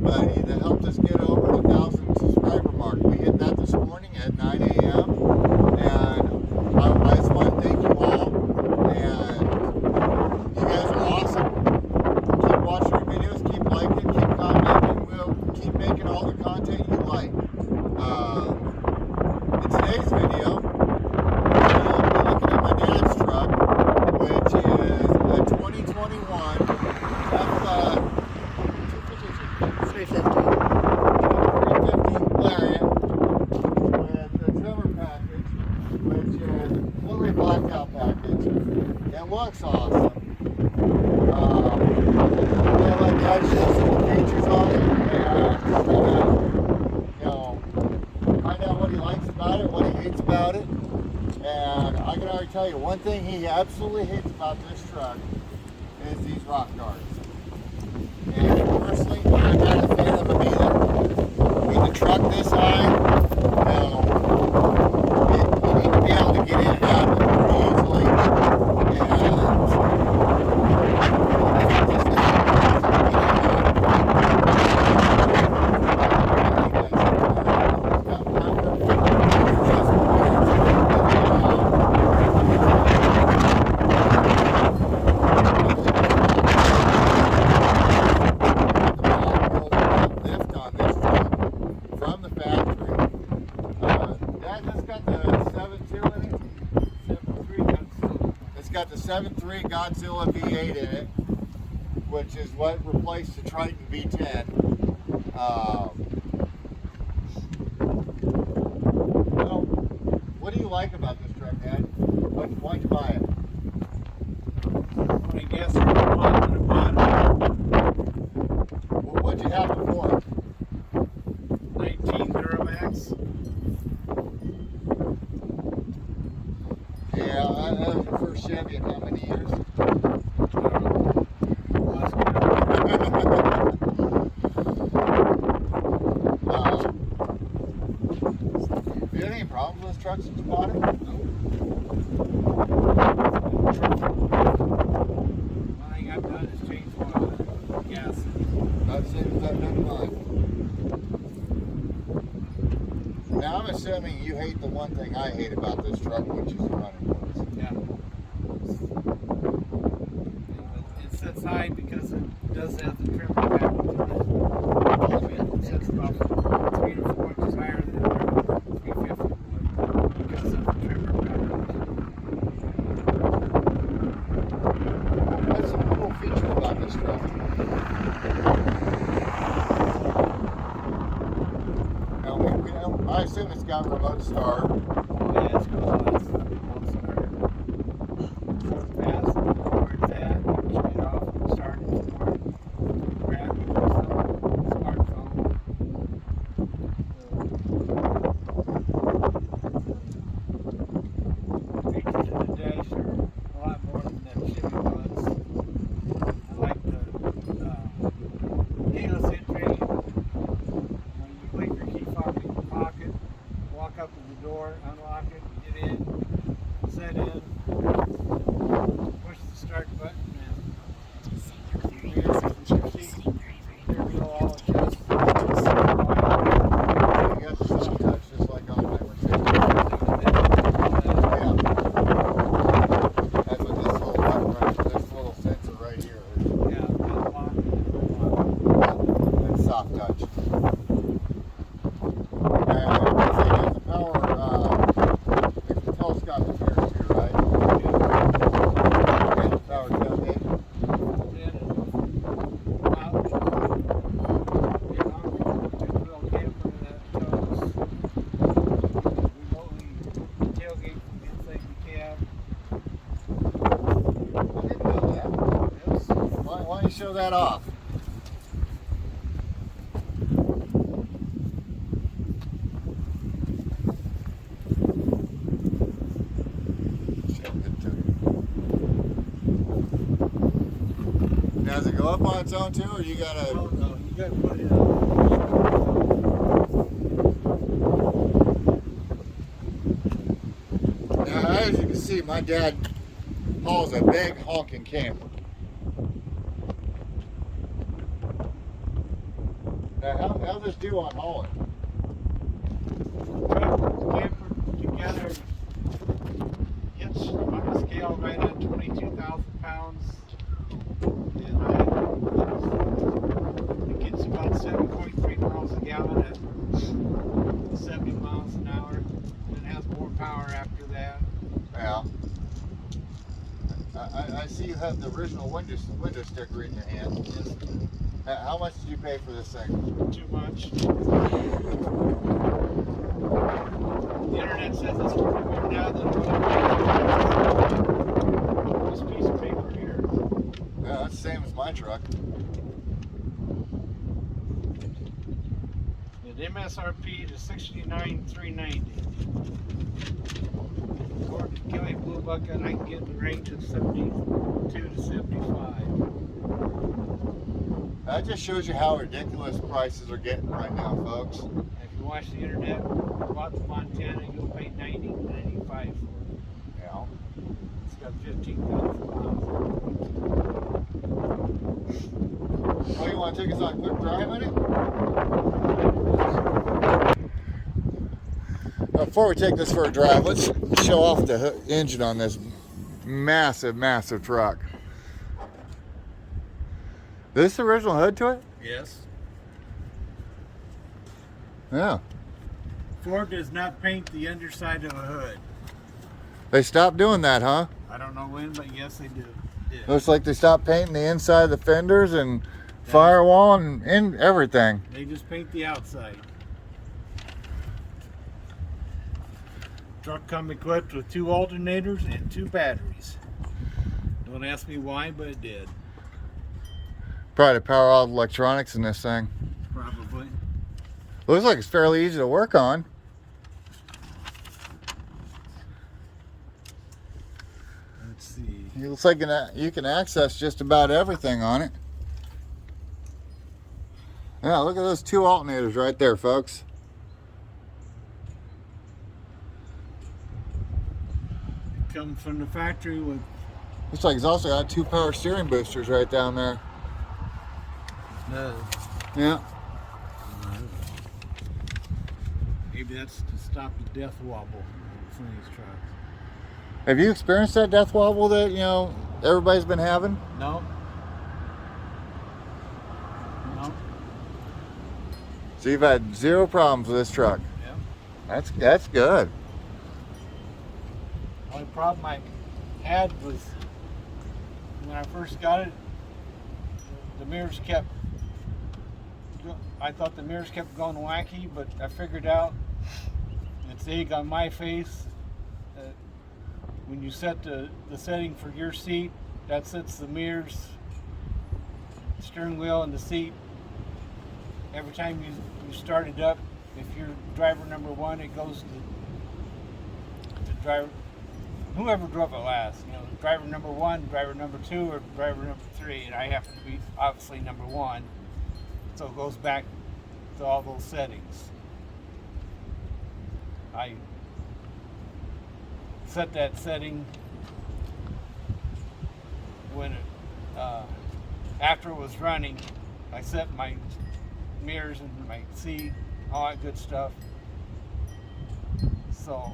everybody that helped us get over the 1,000 subscriber mark. We hit that this morning at 9 a.m. And I just want to thank you all. And you guys are awesome. Keep watching our videos, keep liking, keep commenting. We'll keep making all the content you like. In today's video, we'll be looking at my dad's truck, which is a 2021 F-350 Lariat with the tremor package, which is fully blacked out package. It looks awesome. I'll let Dad show some more features on it and you know, find out what he likes about it, what he hates about it. And I can already tell you, one thing he absolutely hates about this truck is these rock guards. And personally, I'm not a fan of them either. With the truck this high, you need to be able to get in and out of it pretty easily. Got the 7.3 Godzilla V8 in it, which is what replaced the Triton V10. Well, what do you like about this truck, Dad? Why'd you buy it? I guess I bought it. What'd you have before? 19 Duramax. Yeah, that was your first Chevy in how many years? Have you had any problems with this truck since you bought it? One thing I've done is change oil. Gas. Not the same as I've done mine. Now I'm assuming you hate the one thing I hate about this truck, which is the running boards. Yeah. It sits high because it does have the tremor package in it. It sits about 3 to 4 inches higher than the 350 would because of the tremor package. That's a cool feature about this truck. Now, I assume it's got remote start. Yeah, it's got a remote start. Forward pass, forward that, shut it off, start it, forward, grab it, smartphone. Features in the dash are a lot more than that Chevy was. I like the keyless entry. When you leave your key fob in your pocket, walk up to the door, unlock it, get in, set in, push the start button, and rear seat, steering wheel all adjust. You got the soft touch just like on my Mercedes. Yeah. That's what this little button right, this little sensor right here is. Yeah, unlock it. That's soft touch. And this thing has the power, it's the telescopic mirrors here, right? And the power tailgate. I didn't know that. Why don't you show that off? Now, does it go up on its own too, or you gotta? Oh, no, you gotta put it up. Now, as you can see, my dad hauls a big honking camper. Now, how's this do on hauling? Truck camper together hits on a scale right at 22,000 pounds. And it gets about 7.3 miles a gallon at 70 miles an hour. And it has more power after that. Yeah. I see you have the original window sticker in your hand. Yes, How much did you pay for this thing? too much. The internet says it's worth more now than this piece of paper here. Yeah, that's the same as my truck. The MSRP is $69,390. According to Kelly Blue Bucket, I can get the range of 72 to 75. That just shows you how ridiculous prices are getting right now, folks. If you watch the internet about the Montana, you'll pay $90 to $95 for it. Yeah. It's got 15,000 miles. Oh, you want to take us on a quick drive in it? Before we take this for a drive, let's show off the engine on this massive, massive truck. Is this the original hood to it? Yes. Yeah. Ford does not paint the underside of a hood. They stopped doing that, huh? I don't know when, but yes, they do. Yeah. Looks like they stopped painting the inside of the fenders and firewall and everything. They just paint the outside. Truck come equipped with 2 alternators and 2 batteries. Don't ask me why, but it did. Probably to power all the electronics in this thing. Probably. Looks like it's fairly easy to work on. Let's see. It looks like you can access just about everything on it. Yeah, look at those 2 alternators right there, folks. It comes from the factory with Looks like it's also got 2 power steering boosters right down there. Yeah. Maybe that's to stop the death wobble from these trucks. Have you experienced that death wobble that, everybody's been having? No. No. So you've had 0 problems with this truck. Yeah. That's good. The only problem I had was when I first got it, the mirrors kept. I thought the mirrors kept going wacky, but I figured out it's egg on my face. When you set the setting for your seat, that sets the mirrors, steering wheel, and the seat. Every time you start it up, if you're driver number 1, it goes to driver, whoever drove it last. Driver number 1, driver number 2, or driver number 3, and I happen to be obviously number 1. So it goes back to all those settings. I set that setting when after it was running. I set my mirrors and my seat, all that good stuff. So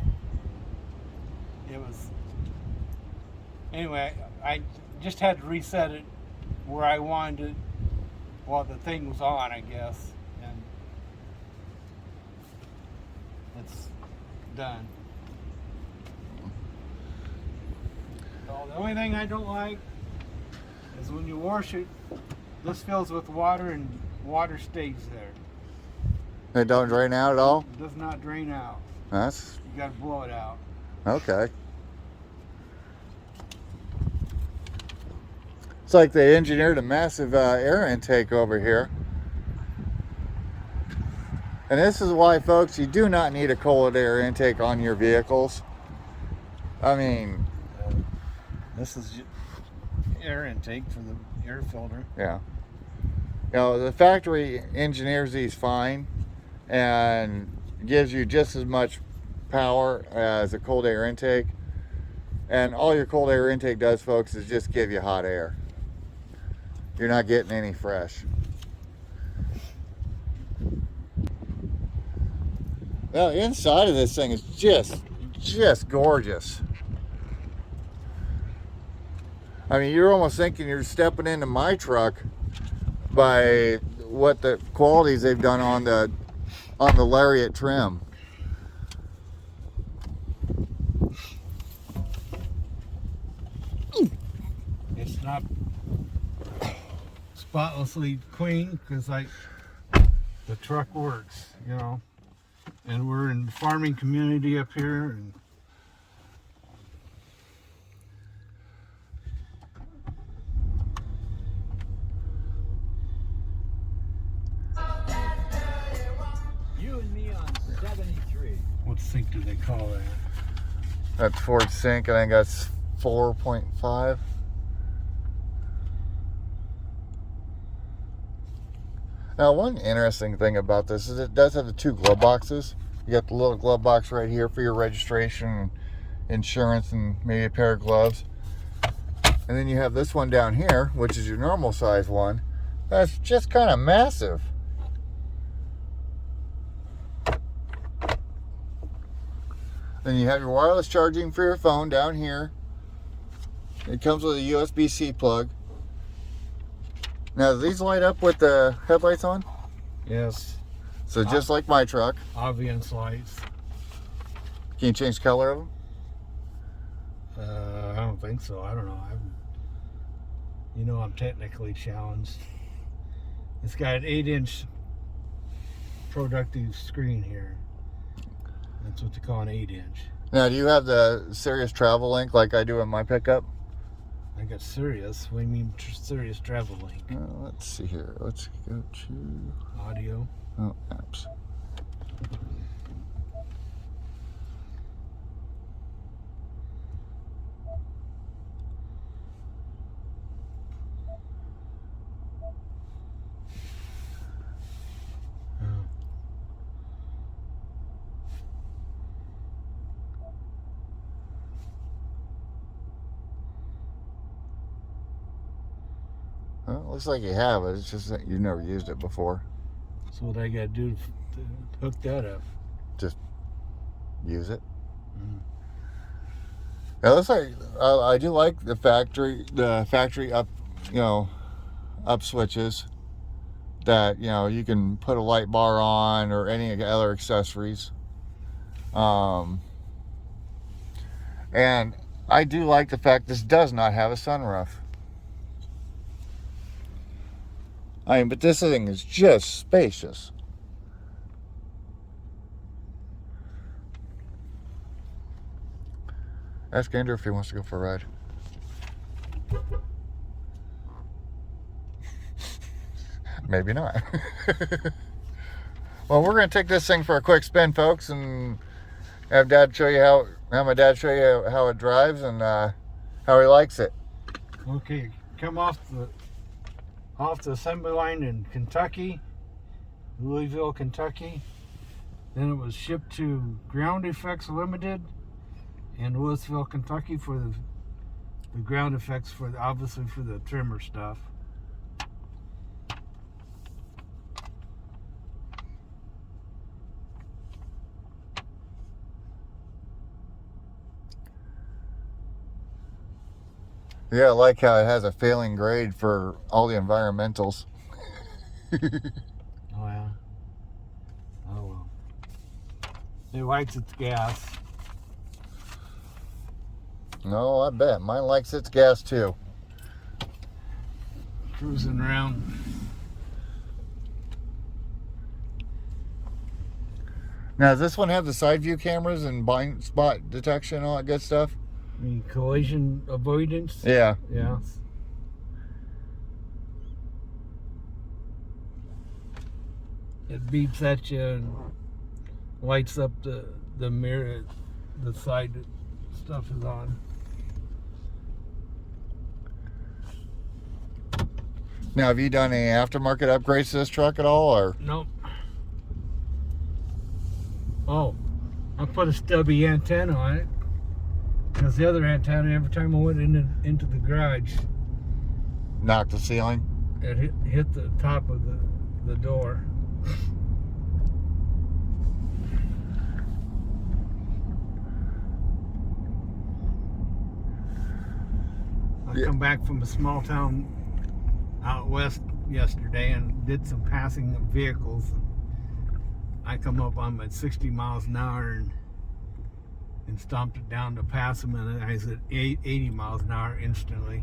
it was, anyway, I just had to reset it where I wanted it while the thing was on, I guess, and it's done. So the only thing I don't like is when you wash it, this fills with water and water stays there. It don't drain out at all? It does not drain out. That's You gotta blow it out. okay. It's like they engineered a massive air intake over here. And this is why, folks, you do not need a cold air intake on your vehicles. I mean, This is air intake for the air filter. yeah. The factory engineers these fine and gives you just as much power as a cold air intake. And all your cold air intake does, folks, is just give you hot air. You're not getting any fresh. Well, inside of this thing is just gorgeous. I mean, you're almost thinking you're stepping into my truck by what the qualities they've done on the Lariat trim. It's not spotlessly clean because the truck works, you know. And we're in the farming community up here, and You and me on 73. what sink do they call that? That's Ford Sync. I think that's 4.5. Now, one interesting thing about this is it does have the 2 glove boxes. You got the little glove box right here for your registration, insurance, and maybe a pair of gloves. And then you have this one down here, which is your normal size one. That's just kind of massive. Then you have your wireless charging for your phone down here. It comes with a USB-C plug. Now, do these light up with the headlights on? Yes, So just like my truck. obvious lights. Can you change the color of them? I don't think so. I don't know. I'm technically challenged. It's got an 8-inch productive screen here. That's what they call an 8-inch. Now, do you have the Sirius Travel Link like I do in my pickup? I got Sirius. What do you mean Sirius Travel Link? Let's see here. Let's go to Audio. apps. Well, it looks like you have it. It's just that you've never used it before. So what I got to do to hook that up? Just use it. Mm. It looks like I do like the factory up, up switches that you can put a light bar on or any other accessories. And I do like the fact this does not have a sunroof. But this thing is just spacious. Ask Andrew if he wants to go for a ride. Maybe not. Well, we're going to take this thing for a quick spin, folks, and have Dad show you have my dad show you how it drives and how he likes it. Okay, come off the assembly line in Kentucky, Louisville, Kentucky. Then it was shipped to Ground Effects Limited in Louisville, Kentucky for the ground effects obviously for the tremor stuff. Yeah, I like how it has a failing grade for all the environmentals. Oh yeah. Oh well. It likes its gas. No, I bet. Mine likes its gas too. Cruising around. Now, does this one have the side view cameras and blind spot detection and all that good stuff? I mean, collision avoidance. Yeah. Yeah. It beeps at you and lights up the mirror, the side stuff is on. Now, have you done any aftermarket upgrades to this truck at all, or? Nope. Oh, I put a stubby antenna on it because the other antenna, every time I went into the garage, Knocked the ceiling? it hit the top of the door. I come back from a small town out west yesterday and did some passing of vehicles. I come up on at 60 miles an hour and stomped it down to pass them, and I was at 80 miles an hour instantly.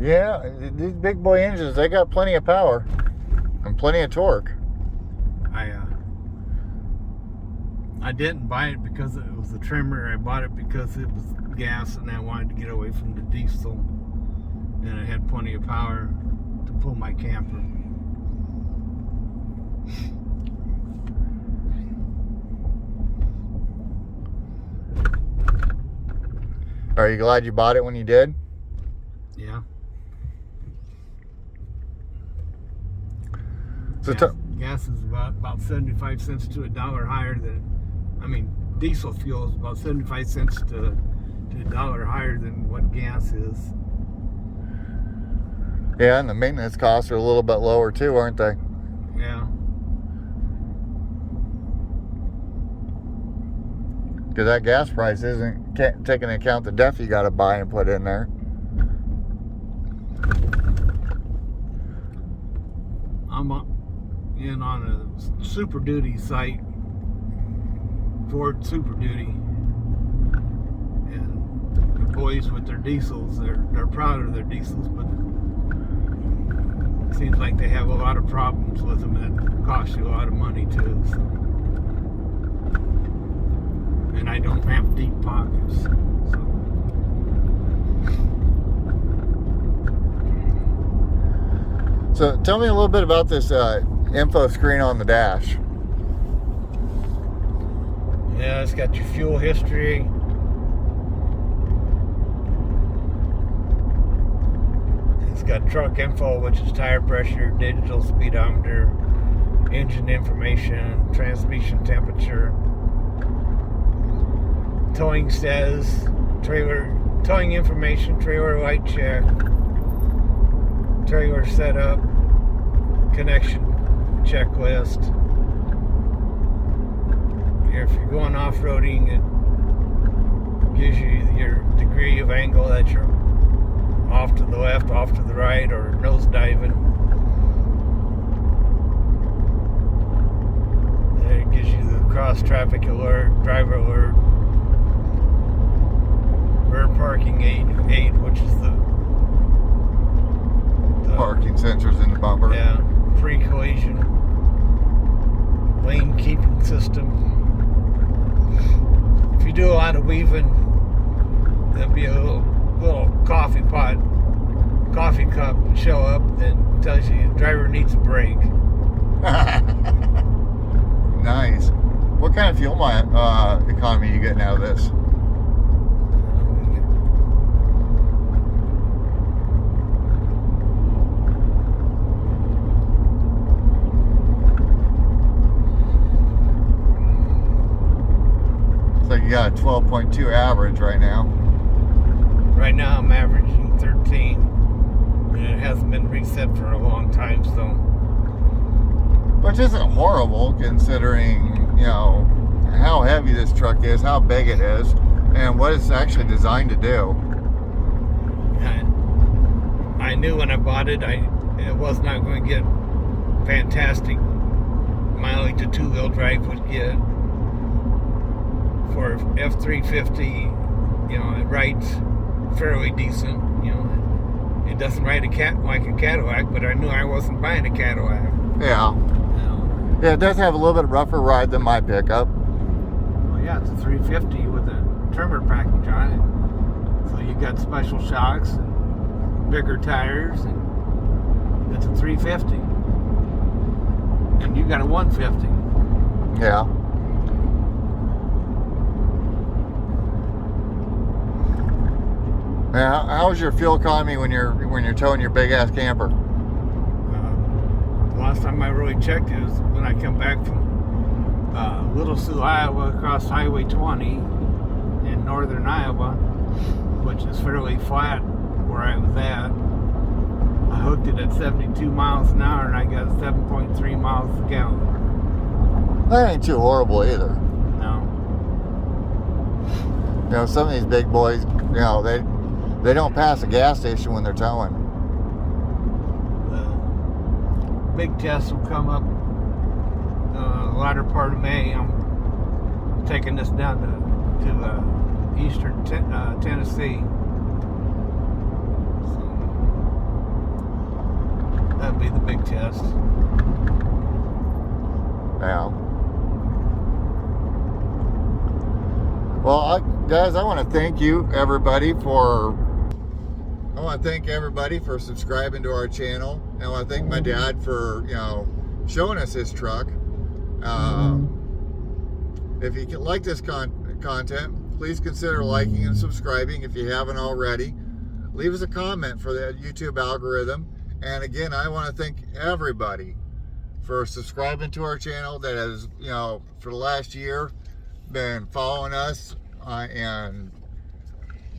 Yeah, these big boy engines, they got plenty of power and plenty of torque. I didn't buy it because it was a tremor. I bought it because it was gas and I wanted to get away from the diesel, and it had plenty of power to pull my camper. Are you glad you bought it when you did? Yeah. So gas is about 75 cents to $1 higher than, diesel fuel is about 75 cents to $1 higher than what gas is. yeah, and the maintenance costs are a little bit lower too, aren't they? Yeah. Because that gas price isn't taking into account the DEF you got to buy and put in there. I'm in on a Super Duty site, Ford Super Duty, and the boys with their diesels, they're proud of their diesels, but it seems like they have a lot of problems with them that cost you a lot of money too. So. And I don't have deep pockets. So tell me a little bit about this info screen on the dash. Yeah, it's got your fuel history. It's got truck info, which is tire pressure, digital speedometer, engine information, transmission temperature, towing status, towing information, trailer light check, trailer setup, connection checklist. If you're going off-roading, it gives you your degree of angle that you're off to the left, off to the right, or nose diving. And it gives you the cross traffic alert, driver alert, rear parking aid, which is the Parking sensors in the bumper. Yeah, pre-collision lane keeping system. If you do a lot of weaving, there'll be a little coffee cup show up that tells you the driver needs a break. Nice. What kind of fuel economy are you getting out of this? So you got a 12.2 average right now. Right now I'm averaging 13, and it hasn't been reset for a long time, so. Which isn't horrible considering, how heavy this truck is, how big it is, and what it's actually designed to do. I knew when I bought it, it was not going to get fantastic mileage a two-wheel drive would get. For F-350, it rides fairly decent. It doesn't ride like a Cadillac, but I knew I wasn't buying a Cadillac. Yeah. Yeah, it does have a little bit rougher ride than my pickup. Well, yeah, it's a 350 with a tremor package on it. So you got special shocks and bigger tires, and it's a 350. And you got a 150. Yeah. Now, how's your fuel economy when you're towing your big ass camper? Last time I really checked it was when I come back from Little Sioux, Iowa, across Highway 20 in northern Iowa, which is fairly flat where I was at. I hooked it at 72 miles an hour and I got 7.3 miles a gallon. That ain't too horrible either. No. You know, some of these big boys, you know, they don't pass a gas station when they're towing. The big test will come up the latter part of May. I'm taking this down to eastern Tennessee. So that'd be the big test. Yeah. Well, guys, I want to thank you, everybody, for subscribing to our channel. And I want to thank my dad for, you know, showing us his truck. If you like this content, please consider liking and subscribing if you haven't already. Leave us a comment for the YouTube algorithm. And again, I want to thank everybody for subscribing to our channel that has, you know, for the last year been following us and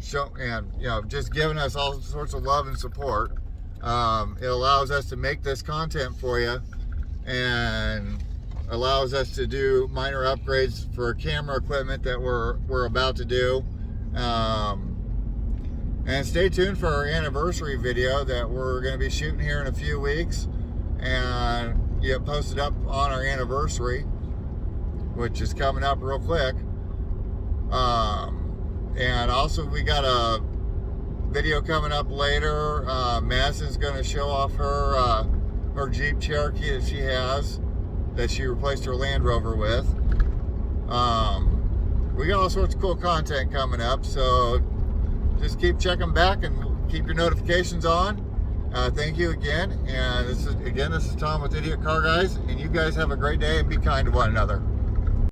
you know, just giving us all sorts of love and support. It allows us to make this content for you and allows us to do minor upgrades for camera equipment that we're about to do. And stay tuned for our anniversary video that we're going to be shooting here in a few weeks and get posted up on our anniversary, which is coming up real quick. And also we got a video coming up later. Madison's going to show off her Jeep Cherokee that she has, that she replaced her Land Rover with. We got all sorts of cool content coming up, so just keep checking back and keep your notifications on. Thank you again, and this is Tom with Idiot Car Guys, and you guys have a great day and be kind to one another.